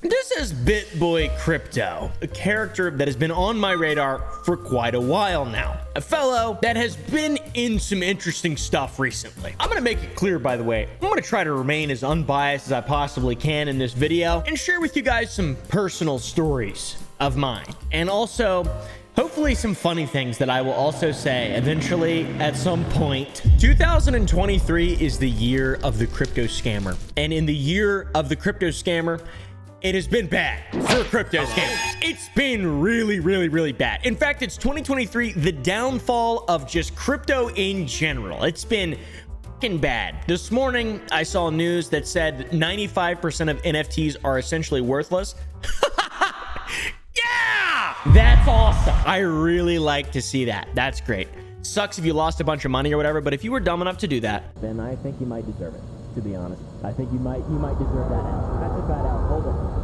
This is BitBoy Crypto, a character that has been on my radar for quite a while now. A fellow that has been in some interesting stuff recently. I'm gonna make it clear, by the way, I'm gonna try to remain as unbiased as I possibly can in this video and share with you guys some personal stories of mine. And also, hopefully some funny things that I will also say eventually at some point. 2023 is the year of the crypto scammer. And in the year of the crypto scammer, it has been bad for crypto scammers. It's been really bad. In fact, it's 2023, the downfall of just crypto in general. It's been fucking bad. This morning, I saw news that said 95% of NFTs are essentially worthless. Yeah! That's awesome. I really like to see that. That's great. Sucks if you lost a bunch of money or whatever, but if you were dumb enough to do that, then I think you might deserve it, to be honest. I think you might deserve that out. That's a bad out. Hold on.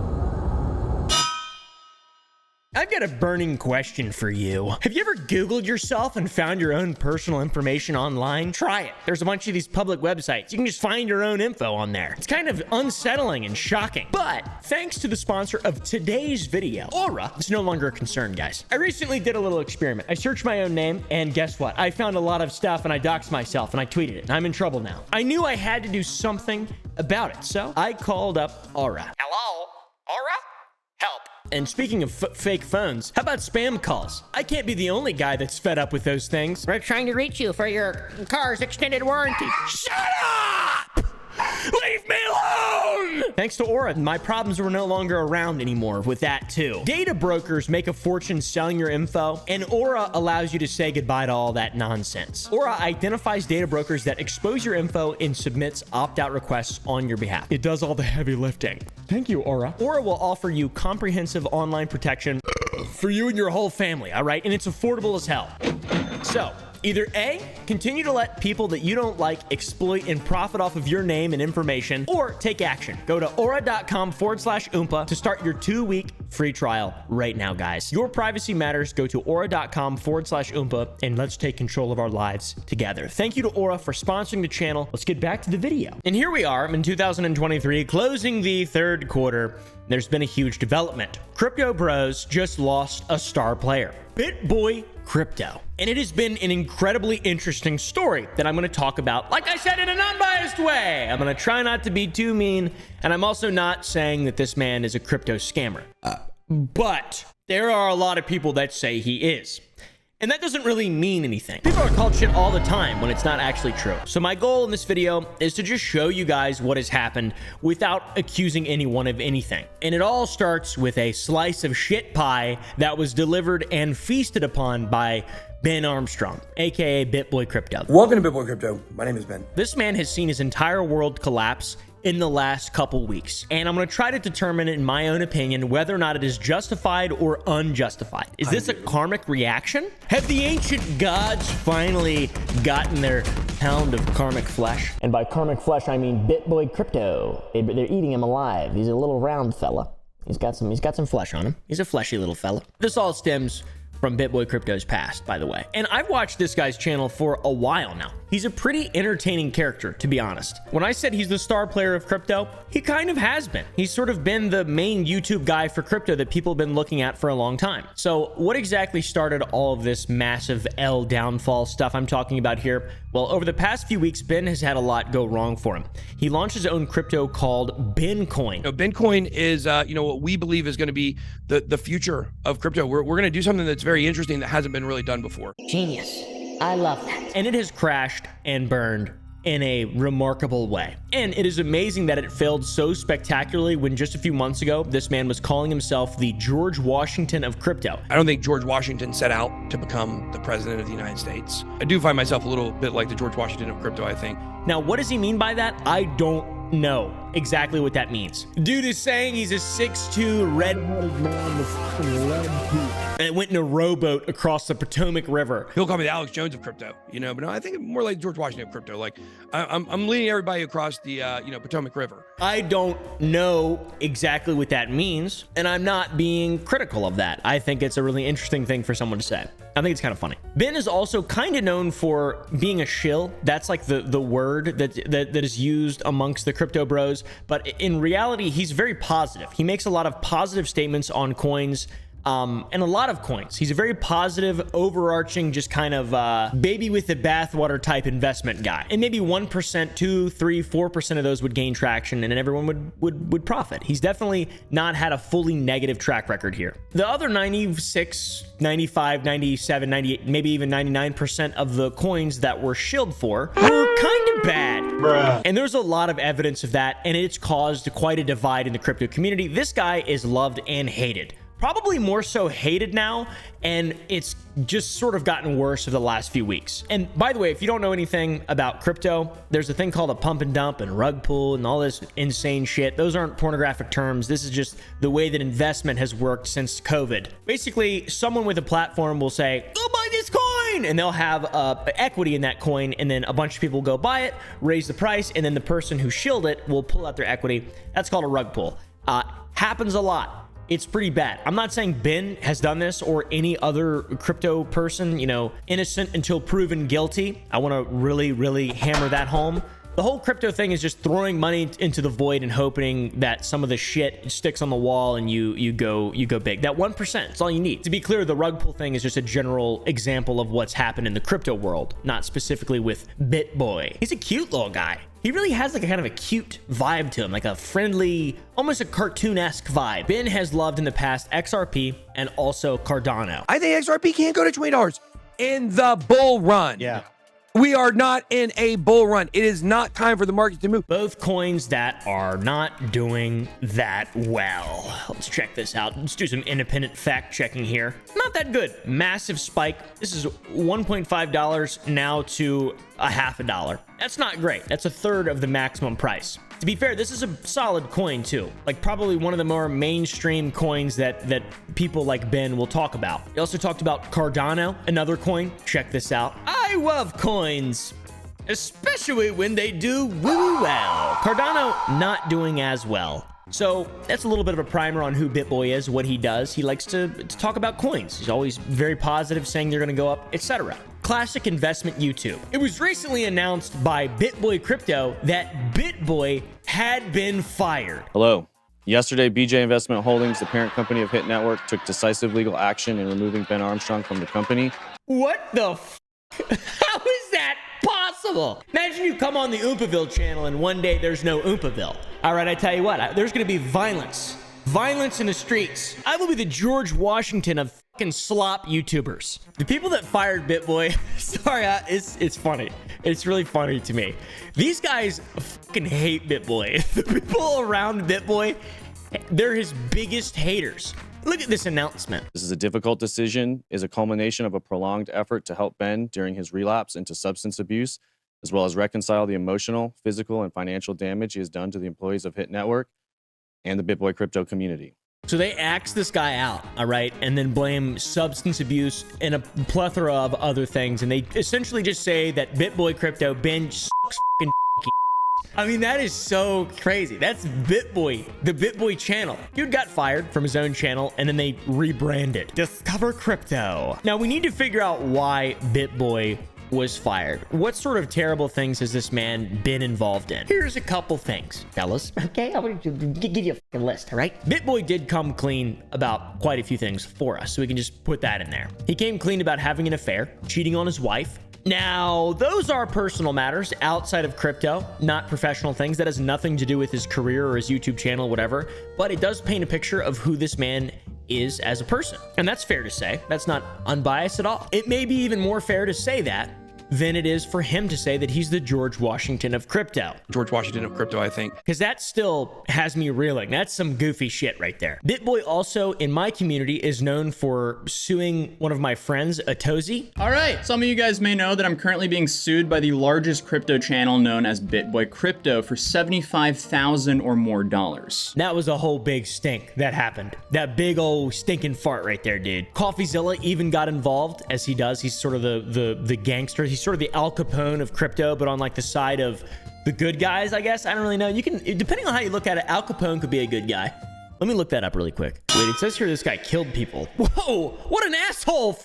I've got a burning question for you. Have you ever Googled yourself and found your own personal information online? Try it. There's a bunch of these public websites. You can just find your own info on there. It's kind of unsettling and shocking. But thanks to the sponsor of today's video, Aura, it's no longer a concern, guys. I recently did a little experiment. I searched my own name, and guess what? I found a lot of stuff, and I doxed myself, and I tweeted it. I'm in trouble now. I knew I had to do something about it, so I called up Aura. Hello? Aura? Help. And speaking of fake phones, how about spam calls? I can't be the only guy that's fed up with those things. We're trying to reach you for your car's extended warranty. Shut up! Leave me alone! Thanks to Aura, my problems were no longer around anymore with that too. Data brokers make a fortune selling your info, and Aura allows you to say goodbye to all that nonsense. Aura identifies data brokers that expose your info and submits opt-out requests on your behalf. It does all the heavy lifting. Thank you, Aura. Aura will offer you comprehensive online protection for you and your whole family, all right? And it's affordable as hell. So, either A, continue to let people that you don't like exploit and profit off of your name and information, or take action. Go to aura.com/oompa to start your 2-week free trial right now, guys. Your privacy matters. Go to aura.com/oompa and let's take control of our lives together. Thank you to Aura for sponsoring the channel. Let's get back to the video. And here we are in 2023, closing the third quarter. There's been a huge development. Crypto Bros just lost a star player, BitBoy Crypto. And it has been an incredibly interesting story that I'm going to talk about, like I said, in an unbiased way. I'm going to try not to be too mean, and I'm also not saying that this man is a crypto scammer. But there are a lot of people that say he is. And that doesn't really mean anything. People are called shit all the time when it's not actually true. So my goal in this video is to just show you guys what has happened without accusing anyone of anything. And it all starts with a slice of shit pie that was delivered and feasted upon by Ben Armstrong, aka BitBoy Crypto. Welcome to BitBoy Crypto. My name is Ben. This man has seen his entire world collapse in the last couple weeks, and I'm going to try to determine, in my own opinion, whether or not it is justified or unjustified. Is this a karmic reaction? Have the ancient gods finally gotten their pound of karmic flesh? And by karmic flesh, I mean BitBoy Crypto. They're eating him alive. He's a little round fella. He's got some flesh on him. He's a fleshy little fella. This all stems from BitBoy Crypto's past, by the way. And I've watched this guy's channel for a while now. He's a pretty entertaining character, to be honest. When I said he's the star player of crypto, he kind of has been. He's sort of been the main YouTube guy for crypto that people have been looking at for a long time. So what exactly started all of this massive L downfall stuff I'm talking about here? Well, over the past few weeks, Ben has had a lot go wrong for him. He launched his own crypto called Bencoin. Bencoin is, what we believe is going to be the future of crypto. We're going to do something that's very interesting that hasn't been really done before. Genius. I love that. And it has crashed and burned in a remarkable way. And it is amazing that it failed so spectacularly when just a few months ago, this man was calling himself the George Washington of crypto. I don't think George Washington set out to become the president of the United States. I do find myself a little bit like the George Washington of crypto, I think. Now, what does he mean by that? I don't know exactly what that means. Dude is saying he's a 6'2" red-headed man with red teeth and went in a rowboat across the Potomac River. He'll call me the Alex Jones of crypto, but no, I think more like George Washington of crypto. Like I'm leading everybody across the Potomac River. I don't know exactly what that means, and I'm not being critical of that. I think it's a really interesting thing for someone to say. I think it's kind of funny. Ben is also kind of known for being a shill. That's like the word that is used amongst the crypto bros. those. But in reality, he's very positive. He makes a lot of positive statements on coins. And a lot of coins. He's a very positive, overarching, just kind of baby with the bathwater type investment guy. And maybe 1%, 2, 3, 4% of those would gain traction, and then everyone would profit. He's definitely not had a fully negative track record here. The other 96, 95, 97, 98, maybe even 99% of the coins that were shilled for were kind of bad. Bruh. And there's a lot of evidence of that, and it's caused quite a divide in the crypto community. This guy is loved and hated. Probably more so hated now, and it's just sort of gotten worse over the last few weeks. And by the way, if you don't know anything about crypto, there's a thing called a pump and dump and rug pull and all this insane shit. Those aren't pornographic terms. This is just the way that investment has worked since COVID. Basically, someone with a platform will say, go buy this coin, and they'll have equity in that coin, and then a bunch of people will go buy it, raise the price, and then the person who shilled it will pull out their equity. That's called a rug pull. Happens a lot. It's pretty bad. I'm not saying Ben has done this or any other crypto person, you know, innocent until proven guilty. I want to really, really hammer that home. The whole crypto thing is just throwing money into the void and hoping that some of the shit sticks on the wall and you go big. That 1%, is all you need. To be clear, the rug pull thing is just a general example of what's happened in the crypto world, not specifically with BitBoy. He's a cute little guy. He really has like a kind of a cute vibe to him, like a friendly, almost a cartoon-esque vibe. Ben has loved in the past XRP and also Cardano. I think XRP can't go to $20 in the bull run. Yeah. We are not in a bull run. It is not time for the market to move. Both coins that are not doing that well. Let's check this out. Let's do some independent fact checking here. Not that good. Massive spike. This is $1.5 now to $0.50. That's not great. That's a third of the maximum price. To be fair, this is a solid coin too. Like probably one of the more mainstream coins that people like Ben will talk about. He also talked about Cardano, another coin. Check this out. I love coins, especially when they do woo well. Cardano not doing as well. So that's a little bit of a primer on who BitBoy is, what he does. He likes to talk about coins. He's always very positive, saying they're going to go up, etc. Classic investment YouTube. It was recently announced by BitBoy Crypto that BitBoy had been fired. Hello. Yesterday, BJ Investment Holdings, the parent company of Hit Network, took decisive legal action in removing Ben Armstrong from the company. What the f? How is that possible? Imagine you come on the oompaville channel and one day there's no oompaville. All right, I tell you what, there's going to be violence. Violence in the streets. I will be the George Washington of fucking slop YouTubers. The people that fired BitBoy, sorry, it's funny. It's really funny to me. These guys fucking hate BitBoy. The people around BitBoy, they're his biggest haters. Look at this announcement. This is a difficult decision, is a culmination of a prolonged effort to help Ben during his relapse into substance abuse, as well as reconcile the emotional, physical, and financial damage he has done to the employees of Hit Network and the BitBoy crypto community. So they axe this guy out, all right, and then blame substance abuse and a plethora of other things, and they essentially just say that BitBoy Crypto, Ben sucks fucking. I mean, that is so crazy. That's BitBoy, the BitBoy channel. Dude got fired from his own channel, and then they rebranded Discover Crypto. Now, we need to figure out why BitBoy was fired. What sort of terrible things has this man been involved in? Here's a couple things, fellas. Okay, I'm going to give you a fucking list, all right? BitBoy did come clean about quite a few things for us, so we can just put that in there. He came clean about having an affair, cheating on his wife. Now, those are personal matters outside of crypto, not professional things. That has nothing to do with his career or his YouTube channel, whatever, but it does paint a picture of who this man is as a person. And that's fair to say. That's not unbiased at all. It may be even more fair to say that than it is for him to say that he's the George Washington of crypto. George Washington of crypto, I think. Because that still has me reeling. That's some goofy shit right there. BitBoy also, in my community, is known for suing one of my friends, Atozi. All right, some of you guys may know that I'm currently being sued by the largest crypto channel known as BitBoy Crypto for $75,000 or more. That was a whole big stink that happened. That big old stinking fart right there, dude. CoffeeZilla even got involved, as he does. He's sort of the gangster. He's sort of the Al Capone of crypto, but on like the side of the good guys, I guess. I don't really know. You can, depending on how you look at it, Al Capone could be a good guy. Let me look that up really quick. Wait, it says here this guy killed people. Whoa, what an asshole.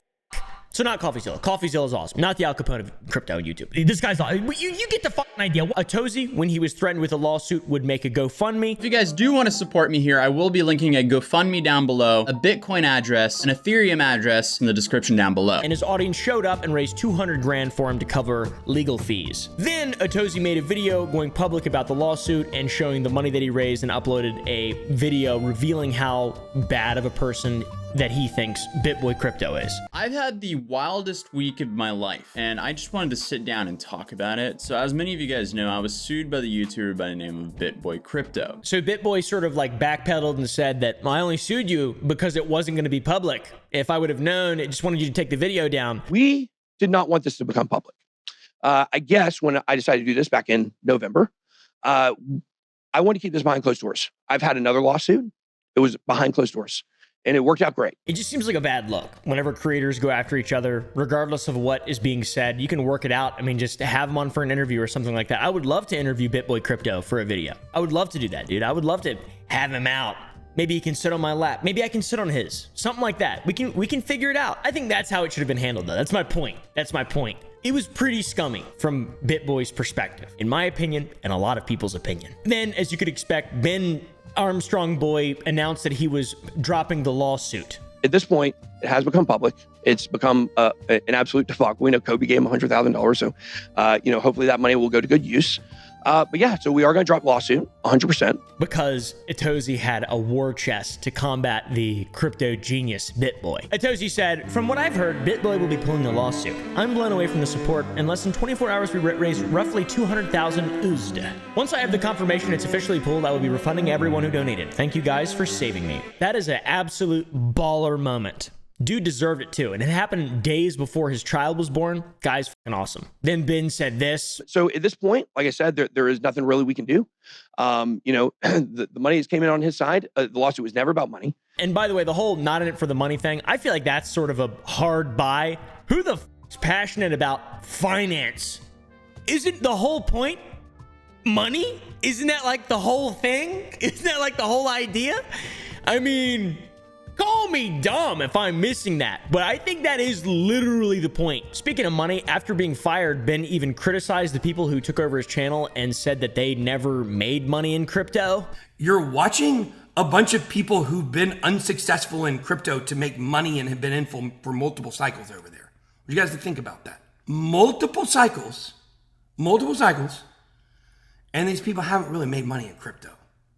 So not CoffeeZilla. CoffeeZilla is awesome. Not the Al Capone of crypto and YouTube. This guy's awesome. You get the fucking idea. Atozy, when he was threatened with a lawsuit, would make a GoFundMe. If you guys do want to support me here, I will be linking a GoFundMe down below, a Bitcoin address, an Ethereum address in the description down below. And his audience showed up and raised 200 grand for him to cover legal fees. Then Atozy made a video going public about the lawsuit and showing the money that he raised, and uploaded a video revealing how bad of a person that he thinks BitBoy Crypto is. I've had the wildest week of my life, and I just wanted to sit down and talk about it. So as many of you guys know, I was sued by the YouTuber by the name of BitBoy Crypto. So BitBoy sort of like backpedaled and said that, I only sued you because it wasn't going to be public. If I would have known, I just wanted you to take the video down. We did not want this to become public. I guess when I decided to do this back in November, I wanted to keep this behind closed doors. I've had another lawsuit. It was behind closed doors, and it worked out great. It just seems like a bad look whenever creators go after each other, regardless of what is being said. You can work it out. I mean, just have him on for an interview or something like that. I would love to interview BitBoy Crypto for a video. I would love to do that, dude. I would love to have him out. Maybe he can sit on my lap. Maybe I can sit on his. Something like that. We can figure it out. I think that's how it should have been handled, though. That's my point. That's my point. It was pretty scummy from BitBoy's perspective, in my opinion, and a lot of people's opinion. Then, as you could expect, Ben Armstrong Boy announced that he was dropping the lawsuit. At this point, it has become public. It's become an absolute debacle. We know Kobe gave him $100,000, so hopefully that money will go to good use. But yeah, so we are going to drop lawsuit 100%. Because Atozy had a war chest to combat the crypto genius BitBoy. Atozy said, "From what I've heard, BitBoy will be pulling the lawsuit. I'm blown away from the support. In less than 24 hours, we raised roughly 200,000 USD. Once I have the confirmation it's officially pulled, I will be refunding everyone who donated. Thank you guys for saving me." That is an absolute baller moment. Dude deserved it too. And it happened days before his child was born. Guy's fucking awesome. Then Ben said this. So at this point, like I said, there is nothing really we can do. The money came in on his side. The lawsuit was never about money. And by the way, the whole not in it for the money thing, I feel like that's sort of a hard buy. Who the f is passionate about finance? Isn't the whole point money? Isn't that like the whole thing? Isn't that like the whole idea? I mean, call me dumb if I'm missing that, but I think that is literally the point. Speaking of money, after being fired, Ben even criticized the people who took over his channel and said that they never made money in crypto. You're watching a bunch of people who've been unsuccessful in crypto to make money and have been in for multiple cycles over there. You guys have to think about that. Multiple cycles, and these people haven't really made money in crypto.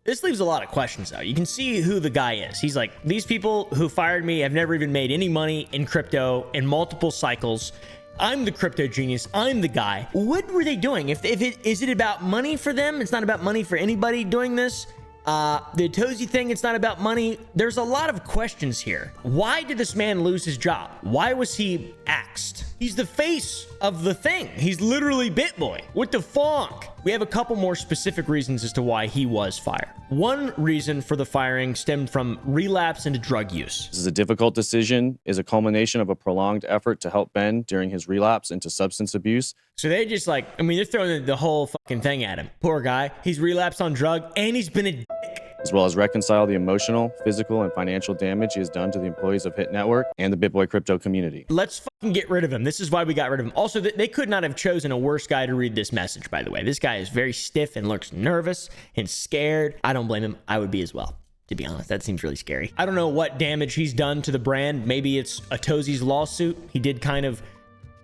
This leaves a lot of questions, though. You can see who the guy is. He's like, these people who fired me have never even made any money in crypto in multiple cycles. I'm the crypto genius. I'm the guy. What were they doing? Is it about money for them? It's not about money for anybody doing this. The Atozy thing, it's not about money. There's a lot of questions here. Why did this man lose his job? Why was he axed? He's the face of the thing. He's literally BitBoy. What the fuck? We have a couple more specific reasons as to why he was fired. One reason for the firing stemmed from relapse into drug use. This is a difficult decision, is a culmination of a prolonged effort to help Ben during his relapse into substance abuse. So they just like, I mean, they're throwing the whole fucking thing at him. Poor guy. He's relapsed on drug and he's been a dick. As well as reconcile the emotional, physical, and financial damage he has done to the employees of Hit Network and the BitBoy crypto community. Let's fucking get rid of him. This is why we got rid of him. Also, they could not have chosen a worse guy to read this message, by the way. This guy is very stiff and looks nervous and scared. I don't blame him. I would be as well, to be honest. That seems really scary. I don't know what damage he's done to the brand. Maybe it's Atozy's lawsuit. He did kind of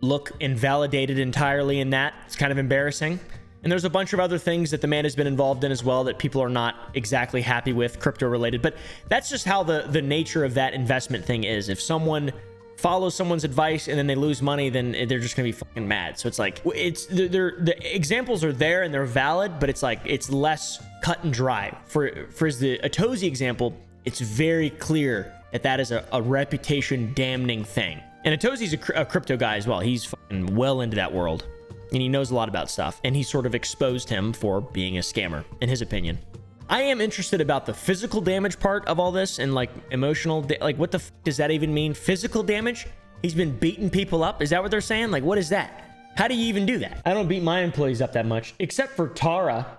look invalidated entirely in that. It's kind of embarrassing. And there's a bunch of other things that the man has been involved in as well that people are not exactly happy with, crypto related. But that's just how the nature of that investment thing is. If someone follows someone's advice and then they lose money, then they're just gonna be fucking mad. So it's like, the examples are there and they're valid, but it's like, it's less cut and dry. For the Atozy example, it's very clear that that is a reputation damning thing. And Atozy's a crypto guy as well. He's fucking well into that world. And he knows a lot about stuff, and he sort of exposed him for being a scammer, in his opinion. I am interested about the physical damage part of all this and like emotional, like what the f does that even mean? Physical damage? He's been beating people up? Is that what they're saying? Like, what is that? How do you even do that? I don't beat my employees up that much, except for Tara.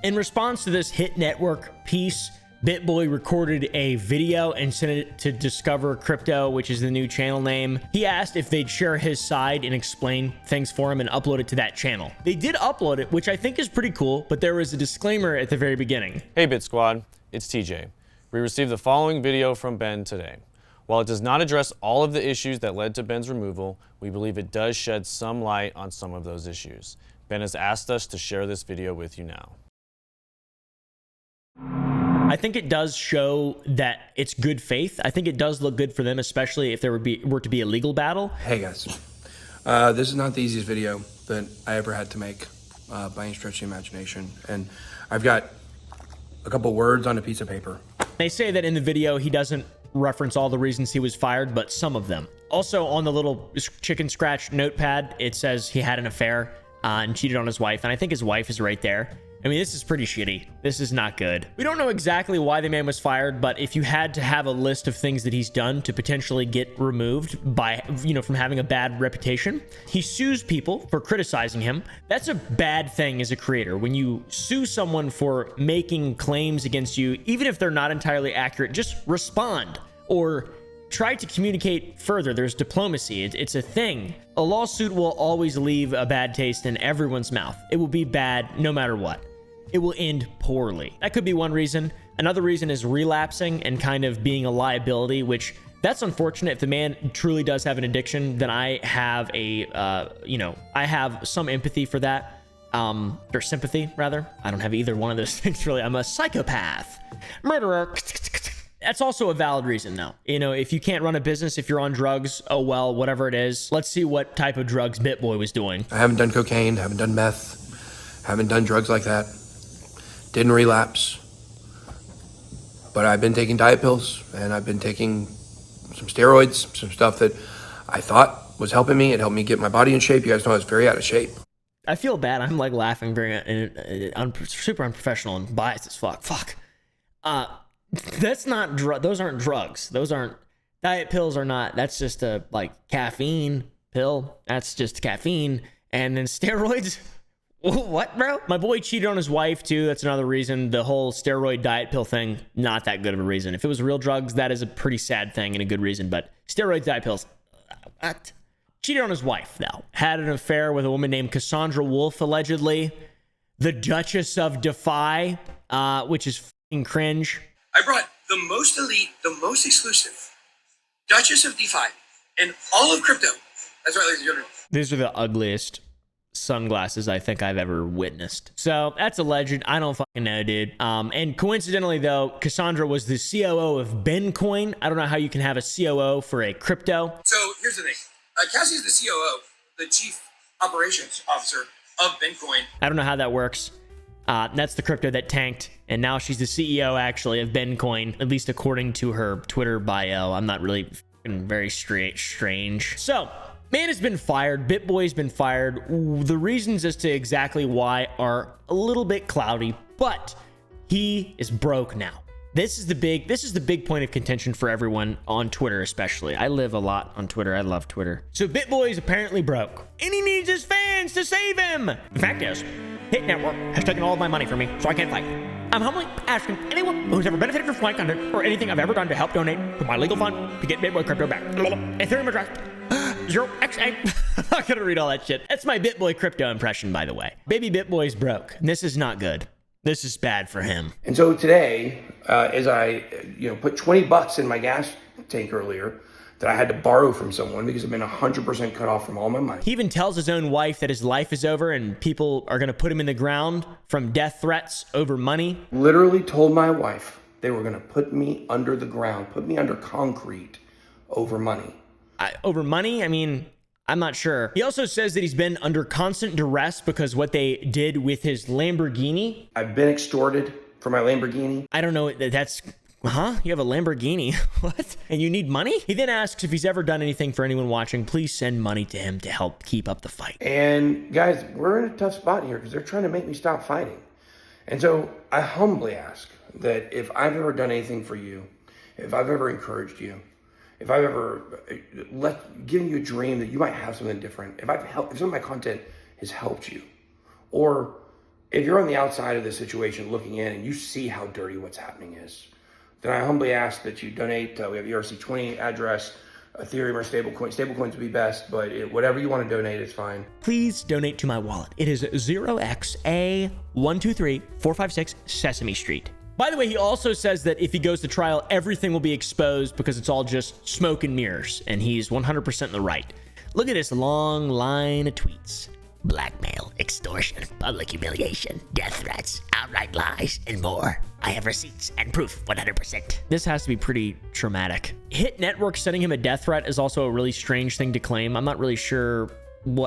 In response to this Hit Network piece, BitBoy recorded a video and sent it to Discover Crypto, which is the new channel name. He asked if they'd share his side and explain things for him and upload it to that channel. They did upload it, which I think is pretty cool, but there was a disclaimer at the very beginning. Hey Bit Squad, it's TJ. We received the following video from Ben today. While it does not address all of the issues that led to Ben's removal, we believe it does shed some light on some of those issues. Ben has asked us to share this video with you now. I think it does show that it's good faith. I think it does look good for them, especially if there were to be a legal battle. Hey guys, this is not the easiest video that I ever had to make by any stretch of the imagination. And I've got a couple words on a piece of paper. They say that in the video, he doesn't reference all the reasons he was fired, but some of them. Also on the little chicken scratch notepad, it says he had an affair and cheated on his wife. And I think his wife is right there. I mean, this is pretty shitty. This is not good. We don't know exactly why the man was fired, but if you had to have a list of things that he's done to potentially get removed by, from having a bad reputation, he sues people for criticizing him. That's a bad thing as a creator. When you sue someone for making claims against you, even if they're not entirely accurate, just respond or try to communicate further. There's diplomacy. It's a thing. A lawsuit will always leave a bad taste in everyone's mouth. It will be bad no matter what. It will end poorly. That could be one reason. Another reason is relapsing and kind of being a liability, which that's unfortunate. If the man truly does have an addiction, then I have I have some empathy for that. Or sympathy, rather. I don't have either one of those things, really. I'm a psychopath. Murderer. That's also a valid reason, though. If you can't run a business, if you're on drugs, oh well, whatever it is. Let's see what type of drugs BitBoy was doing. I haven't done cocaine, haven't done meth, haven't done drugs like that. Didn't relapse. But I've been taking diet pills, and I've been taking some steroids, some stuff that I thought was helping me. It helped me get my body in shape. You guys know I was very out of shape. I feel bad. I'm like laughing very super unprofessional and biased as fuck. That's not those aren't drugs. Those aren't diet pills are not. That's just a caffeine pill. That's just caffeine. And then steroids. What, bro? My boy cheated on his wife too. That's another reason. The whole steroid diet pill thing, not that good of a reason. If it was real drugs, that is a pretty sad thing and a good reason. But steroids, diet pills, what? Cheated on his wife, though. Had an affair with a woman named Cassandra Wolf, allegedly. The Duchess of Defy, which is fucking cringe. I brought the most elite, the most exclusive Duchess of DeFi in all of crypto. That's right, ladies and gentlemen. These are the ugliest sunglasses I think I've ever witnessed. So that's alleged. I don't fucking know, dude. And coincidentally, though, Cassandra was the COO of Bencoin. I don't know how you can have a COO for a crypto. So here's the thing. Cassie's the COO, the Chief Operations Officer of Bencoin. I don't know how that works. That's the crypto that tanked, and now she's the CEO, actually, of Bencoin, at least according to her Twitter bio. I'm not really very strange. So, man has been fired. BitBoy's been fired. The reasons as to exactly why are a little bit cloudy, but he is broke now. This is the big point of contention for everyone on Twitter, especially. I live a lot on Twitter. I love Twitter. So BitBoy is apparently broke, and he needs his fans to save him. The fact is, Hit Network has taken all of my money from me, so I can't fight. I'm humbly asking anyone who's ever benefited from my content or anything I've ever done to help donate to my legal fund to get BitBoy crypto back. Ethereum address 0x8. I'm not gonna read all that shit. That's my BitBoy crypto impression, by the way. Baby BitBoy's broke. This is not good. This is bad for him. And so today, as I put $20 in my gas tank earlier, that I had to borrow from someone because I've been 100% cut off from all my money. He even tells his own wife that his life is over and people are going to put him in the ground from death threats over money. Literally told my wife they were going to put me under the ground, put me under concrete over money. Over money? I mean, I'm not sure. He also says that he's been under constant duress because what they did with his Lamborghini. I've been extorted for my Lamborghini. I don't know. That's... Huh? You have a Lamborghini? What? And you need money? He then asks if he's ever done anything for anyone watching. Please send money to him to help keep up the fight. And guys, we're in a tough spot here because they're trying to make me stop fighting. And so I humbly ask that if I've ever done anything for you, if I've ever encouraged you, if I've ever given you a dream that you might have something different, if some of my content has helped you, or If you're on the outside of the situation looking in and you see how dirty what's happening is, then I humbly ask that you donate. We have ERC20 address, Ethereum or stablecoin. Stablecoins would be best, but whatever you want to donate is fine. Please donate to my wallet. It is 0xa123456 Sesame Street. By the way, he also says that if he goes to trial, everything will be exposed because it's all just smoke and mirrors, and he's 100% in the right. Look at this long line of tweets. Blackmail, extortion, public humiliation, death threats, outright lies, and more. I have receipts and proof 100%. This has to be pretty traumatic. Hit Network sending him a death threat is also a really strange thing to claim. I'm not really sure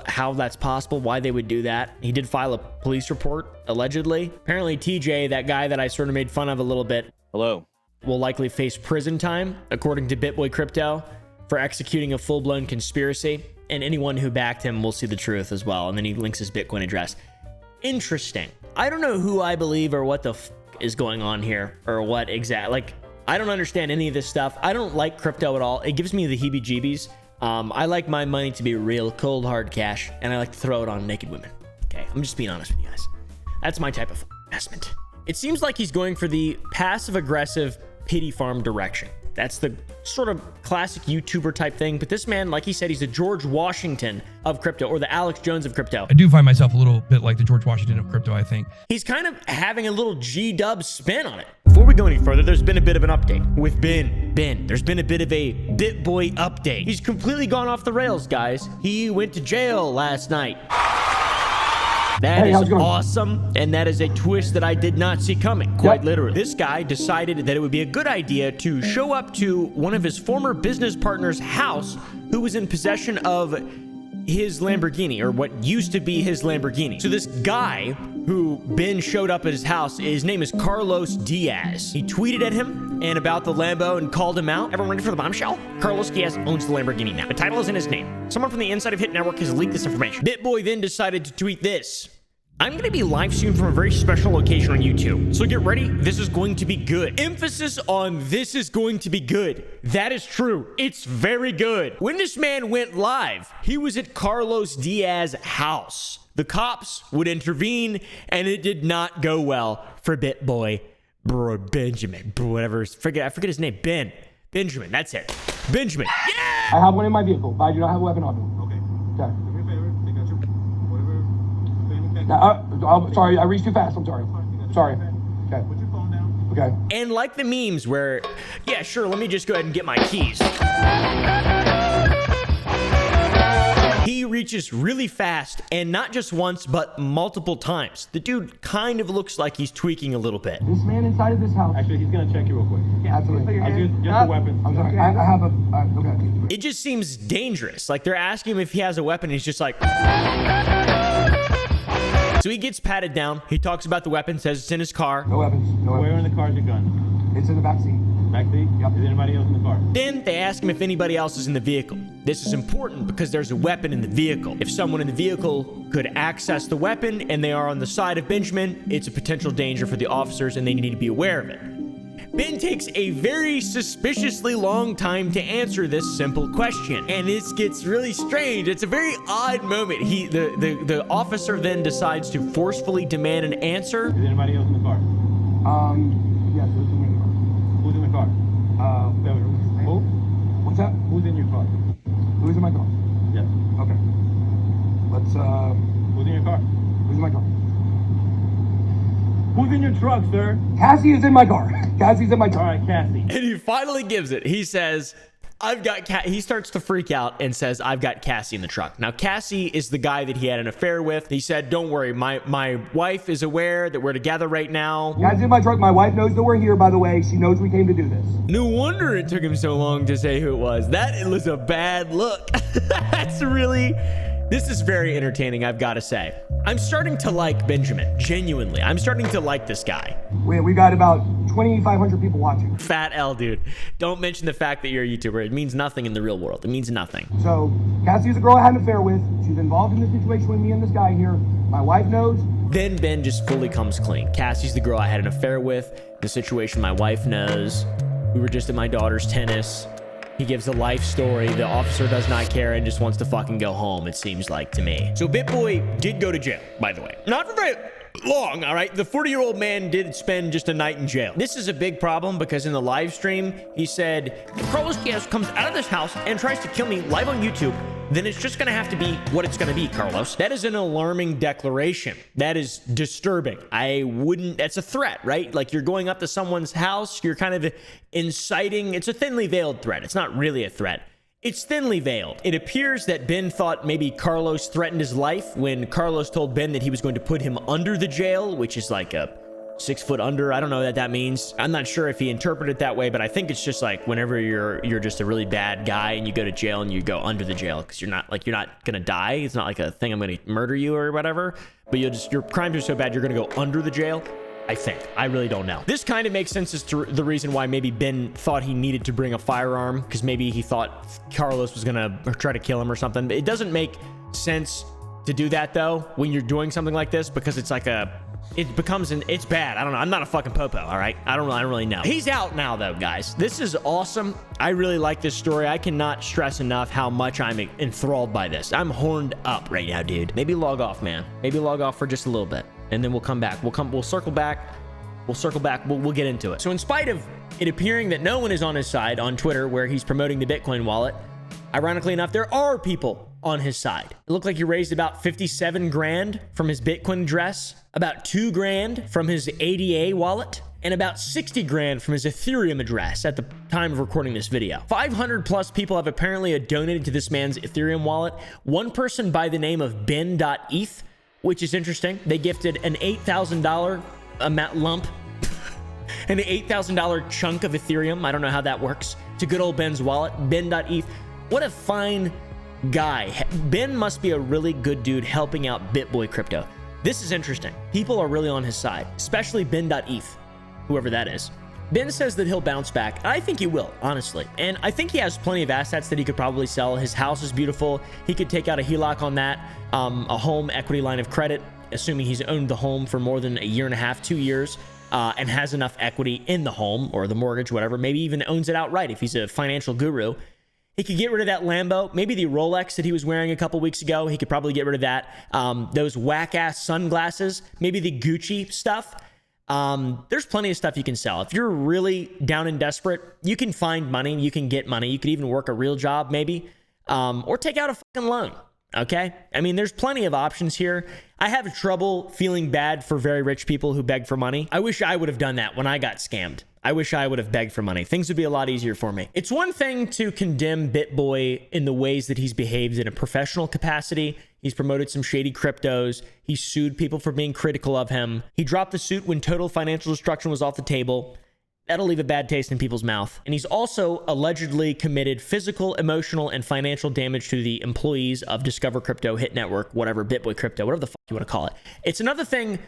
how that's possible, why they would do that. He did file a police report, allegedly. Apparently TJ, that guy that I sort of made fun of a little bit, Hello. will likely face prison time, according to BitBoy Crypto, for executing a full-blown conspiracy. And anyone who backed him will see the truth as well. And then he links his Bitcoin address. Interesting. I don't know who I believe or what the is going on here, or what exactly. Like, I don't understand any of this stuff. I don't like crypto at all. It gives me the heebie-jeebies. I like my money to be real, cold, hard cash, and I like to throw it on naked women. Okay, I'm just being honest with you guys. That's my type of investment. It seems like he's going for the passive-aggressive pity farm direction. That's the sort of classic YouTuber type thing. But this man, like he said, he's the George Washington of crypto, or the Alex Jones of crypto. I do find myself a little bit like the George Washington of crypto, I think. He's kind of having a little G-dub spin on it. Before we go any further, there's been a bit of an update with Ben. There's been a bit of a BitBoy update. He's completely gone off the rails, guys. He went to jail last night. That is awesome, and that is a twist that I did not see coming, quite literally. This guy decided that it would be a good idea to show up to one of his former business partner's house who was in possession of his Lamborghini, or what used to be his Lamborghini. So this guy who Ben showed up at his house, his name is Carlos Diaz. He tweeted at him and about the Lambo and called him out. Everyone ready for the bombshell? Carlos Diaz owns the Lamborghini now. The title is in his name. Someone from the inside of Hit Network has leaked this information. BitBoy then decided to tweet this. I'm going to be live soon from a very special location on YouTube. So get ready. This is going to be good. Emphasis on this is going to be good. That is true. It's very good. When this man went live, he was at Carlos Diaz's house. The cops would intervene, and it did not go well for BitBoy Benjamin. Whatever. I forget his name. Benjamin. That's it. Benjamin. Yeah! I have one in my vehicle, but I do not have a weapon on me. Okay. Okay. Do me a favor. Take out your whatever. I'm sorry, I reached too fast. I'm sorry. Sorry. Okay. Put your phone down. Okay. And like the memes where, yeah, sure, let me just go ahead and get my keys. He reaches really fast, and not just once, but multiple times. The dude kind of looks like he's tweaking a little bit. This man inside of this house. Actually, he's gonna check you real quick. Yeah, absolutely. Just a weapon. I'm sorry. I have a. Okay. It just seems dangerous. Like they're asking him if he has a weapon. He's just like. So he gets patted down. He talks about the weapon, says it's in his car. No weapons. No Where weapons. in the car is your gun? It's in the back seat. Back seat? Yep. Is anybody else in the car? Then they ask him if anybody else is in the vehicle. This is important because there's a weapon in the vehicle. If someone in the vehicle could access the weapon and they are on the side of Benjamin, it's a potential danger for the officers and they need to be aware of it. Ben takes a very suspiciously long time to answer this simple question, and it gets really strange. It's a very odd moment. The officer then decides to forcefully demand an answer. Is anybody else in the car? Yes, who's in the car? Who's in the car? Who? What's that? Who's in your car? Who's in my car? Yes. Okay. Let's, Who's in your car? who's in my car? Who's in your truck, sir? Cassie is in my car. Cassie's in my All car. right, Cassie. And he finally gives it. He says, he starts to freak out and says, I've got Cassie in the truck. Now, Cassie is the guy that he had an affair with. He said, don't worry, my wife is aware that we're together right now. Cassie's in my truck. My wife knows that we're here, by the way. She knows we came to do this. No wonder it took him so long to say who it was. That was a bad look. This is very entertaining, I've got to say. I'm starting to like Benjamin, genuinely. I'm starting to like this guy. We got about 2,500 people watching. Fat L, dude. Don't mention the fact that you're a YouTuber. It means nothing in the real world. It means nothing. So, Cassie is a girl I had an affair with. She's involved in this situation with me and this guy here. My wife knows. Then Ben just fully comes clean. Cassie's the girl I had an affair with. The situation my wife knows. We were just at my daughter's tennis. He gives a life story. The officer does not care and just wants to fucking go home, it seems like to me. So BitBoy did go to jail, by the way. Not for very... long, all right? The 40-year-old man did spend just a night in jail. This is a big problem because in the live stream, he said, if Carlos Diaz comes out of this house and tries to kill me live on YouTube, then it's just gonna have to be what it's gonna be, Carlos. That is an alarming declaration. That is disturbing. I wouldn't, that's a threat, right? Like you're going up to someone's house, you're kind of inciting, it's a thinly veiled threat. It's not really a threat. It's thinly veiled. It appears that Ben thought maybe Carlos threatened his life when Carlos told Ben that he was going to put him under the jail, which is like a 6 foot under. I don't know what that means. I'm not sure if he interpreted it that way, but I think it's just like whenever you're just a really bad guy and you go to jail and you go under the jail because you're not gonna die. It's not like a thing I'm gonna murder you or whatever, but your crimes are so bad you're gonna go under the jail. I think. I really don't know. This kind of makes sense as to the reason why maybe Ben thought he needed to bring a firearm, because maybe he thought Carlos was gonna try to kill him or something. It doesn't make sense to do that though when you're doing something like this, because it's like it's bad. I don't know. I'm not a fucking popo, all right? I don't really know. He's out now though, guys. This is awesome. I really like this story. I cannot stress enough how much I'm enthralled by this. I'm horned up right now, dude. Maybe log off, man. Maybe log off for just a little bit. And then we'll come back. We'll circle back. We'll get into it. So in spite of it appearing that no one is on his side on Twitter where he's promoting the Bitcoin wallet, ironically enough, there are people on his side. It looked like he raised about 57 grand from his Bitcoin address, about 2 grand from his ADA wallet, and about 60 grand from his Ethereum address at the time of recording this video. 500 plus people have apparently donated to this man's Ethereum wallet. One person by the name of ben.eth, which is interesting. They gifted an $8,000 amount lump, an $8,000 chunk of Ethereum. I don't know how that works. To good old Ben's wallet, ben.eth. What a fine guy. Ben must be a really good dude helping out BitBoy crypto. This is interesting. People are really on his side, especially ben.eth, whoever that is. Ben says that he'll bounce back. I think he will, honestly. And I think he has plenty of assets that he could probably sell. His house is beautiful. He could take out a HELOC on that, a home equity line of credit, assuming he's owned the home for more than a year and a half, 2 years, and has enough equity in the home or the mortgage, whatever. Maybe even owns it outright if he's a financial guru. He could get rid of that Lambo, maybe the Rolex that he was wearing a couple weeks ago. He could probably get rid of that. Those whack-ass sunglasses, maybe the Gucci stuff. There's plenty of stuff you can sell. If you're really down and desperate, you can find money. You can get money. You could even work a real job, maybe, or take out a fucking loan. Okay. I mean, there's plenty of options here. I have trouble feeling bad for very rich people who beg for money. I wish I would have done that when I got scammed. I wish I would have begged for money. Things would be a lot easier for me. It's one thing to condemn BitBoy in the ways that he's behaved in a professional capacity. He's promoted some shady cryptos. He sued people for being critical of him. He dropped the suit when total financial destruction was off the table. That'll leave a bad taste in people's mouth. And he's also allegedly committed physical, emotional, and financial damage to the employees of Discover Crypto, Hit Network, whatever, BitBoy Crypto, whatever the fuck you want to call it. It's another thing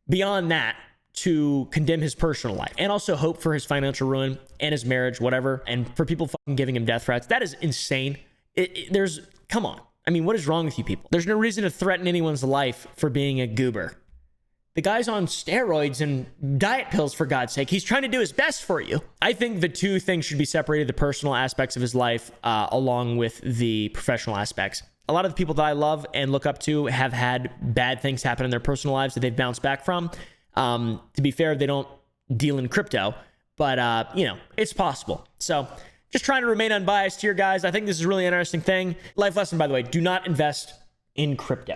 beyond that to condemn his personal life and also hope for his financial ruin and his marriage, whatever, and for people fucking giving him death threats. That is insane. Come on. I mean, what is wrong with you people? There's no reason to threaten anyone's life for being a goober. The guy's on steroids and diet pills, for God's sake. He's trying to do his best for you. I think the two things should be separated, the personal aspects of his life along with the professional aspects. A lot of the people that I love and look up to have had bad things happen in their personal lives that they've bounced back from. To be fair, they don't deal in crypto, but it's possible. So just trying to remain unbiased here, guys. I think this is a really interesting thing. Life lesson, by the way, do not invest in crypto.